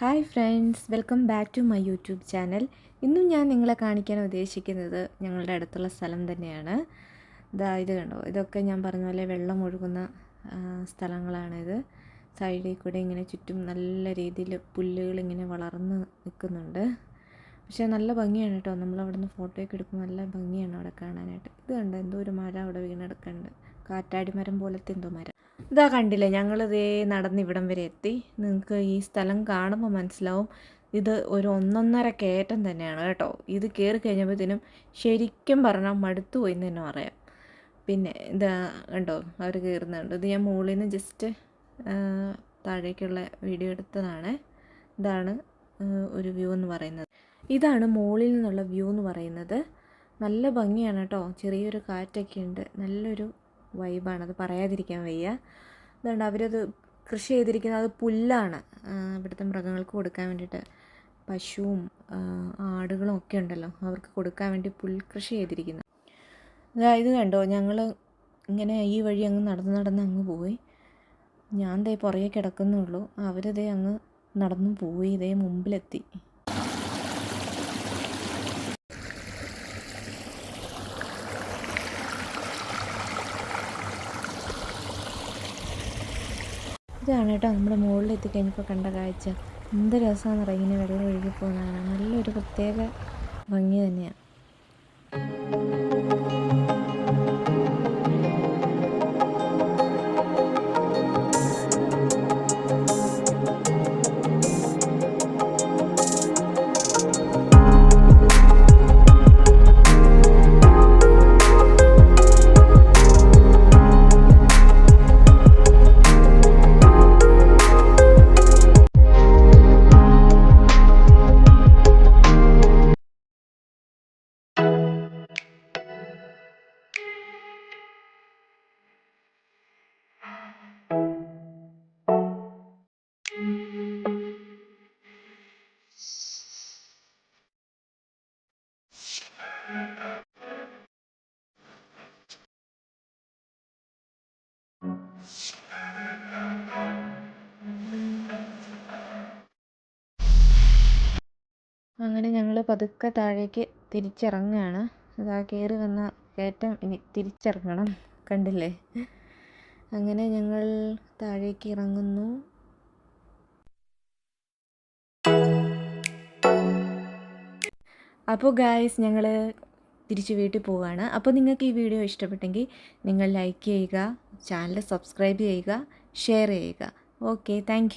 Hi friends, welcome back to my YouTube channel. ഇന്നും ഞാൻ നിങ്ങളെ കാണിക്കാൻ ഉദ്ദേശിക്കുന്നത് ഞങ്ങളുടെ അടുത്തുള്ള സ്ഥലം തന്നെയാണ്. ഇത് കണ്ടോ, ഇതൊക്കെ ഞാൻ പറഞ്ഞ പോലെ വെള്ളം ഒഴുകുന്ന സ്ഥലങ്ങളാണിത്. സൈഡിൽ കൂടെ ഇങ്ങനെ ചുറ്റും നല്ല രീതിയിൽ പുല്ലുകൾ ഇങ്ങനെ വളർന്ന് നിൽക്കുന്നുണ്ട്. പക്ഷേ നല്ല ഭംഗിയാണ് കേട്ടോ. നമ്മളവിടെ നിന്ന് ഫോട്ടോയൊക്കെ എടുക്കുമ്പോൾ നല്ല ഭംഗിയാണ് അവിടെ കാണാനായിട്ട്. ഇത് കണ്ടോ, എന്തോ ഒരു മരം അവിടെ വീണെടുക്കുന്നുണ്ട്. കാറ്റാടി മരം പോലത്തെ എന്തോ മരം. ഇതാ കണ്ടില്ലേ, ഞങ്ങളിതേ നടന്ന് ഇവിടം വരെ എത്തി. നിങ്ങൾക്ക് ഈ സ്ഥലം കാണുമ്പോൾ മനസ്സിലാവും ഇത് ഒരു ഒന്നൊന്നര കയറ്റം തന്നെയാണ് കേട്ടോ. ഇത് കയറി കഴിഞ്ഞപ്പോഴത്തേനും ശരിക്കും പറഞ്ഞാൽ മടുത്തു പോയി എന്ന് തന്നെ പറയാം. പിന്നെ ഇതാ കണ്ടോ, അവർ കയറുന്നുണ്ട്. ഇത് ഞാൻ മുകളിൽ നിന്ന് ജസ്റ്റ് താഴേക്കുള്ള വീഡിയോ എടുത്തതാണ്. ഇതാണ് ഒരു വ്യൂ എന്ന് പറയുന്നത്. ഇതാണ് മുകളിൽ നിന്നുള്ള വ്യൂ എന്ന് പറയുന്നത്. നല്ല ഭംഗിയാണ് കേട്ടോ. ചെറിയൊരു കാറ്റൊക്കെ ഉണ്ട്. നല്ലൊരു വൈബാണ്, അത് പറയാതിരിക്കാൻ വയ്യ. അതുകൊണ്ട് അവരത് കൃഷി ചെയ്തിരിക്കുന്നത് അത് പുല്ലാണ്. ഇവിടുത്തെ മൃഗങ്ങൾക്ക് കൊടുക്കാൻ വേണ്ടിയിട്ട്, പശുവും ആടുകളും ഒക്കെ ഉണ്ടല്ലോ, അവർക്ക് കൊടുക്കാൻ വേണ്ടി പുൽകൃഷി ചെയ്തിരിക്കുന്നത്. ഇത് കണ്ടോ, ഞങ്ങൾ ഇങ്ങനെ ഈ വഴി അങ്ങ് നടന്ന് അങ്ങ് പോയി. ഞാൻ ദേ പുറകെ കിടക്കുന്നുള്ളൂ. അവരിതേ അങ്ങ് നടന്നു പോയി. ഇതേ മുമ്പിലെത്തി. ഇതാണ് കേട്ടോ നമ്മുടെ മുകളിൽ എത്തിക്കഴിഞ്ഞപ്പോൾ കണ്ട കാഴ്ച. എന്ത് രസമാണെന്ന് പറയാം, ഇങ്ങനെ വെള്ളം ഒഴുകി പോകുന്നതാണ്. നല്ലൊരു പ്രത്യേക ഭംഗി തന്നെയാണ്. അങ്ങനെ ഞങ്ങൾ പതുക്കെ താഴേക്ക് തിരിച്ചിറങ്ങുകയാണ്. അതാ കയറി വന്ന കയറ്റം ഇനി തിരിച്ചിറങ്ങണം, കണ്ടില്ലേ. അങ്ങനെ ഞങ്ങൾ താഴേക്ക് ഇറങ്ങുന്നു. അപ്പോൾ ഗായ്സ്, ഞങ്ങൾ തിരിച്ച് വീട്ടിൽ പോവുകയാണ്. അപ്പോൾ നിങ്ങൾക്ക് ഈ വീഡിയോ ഇഷ്ടപ്പെട്ടെങ്കിൽ നിങ്ങൾ ലൈക്ക് ചെയ്യുക, ചാനൽ സബ്സ്ക്രൈബ് ചെയ്യുക, ഷെയർ ചെയ്യുക. Okay, thank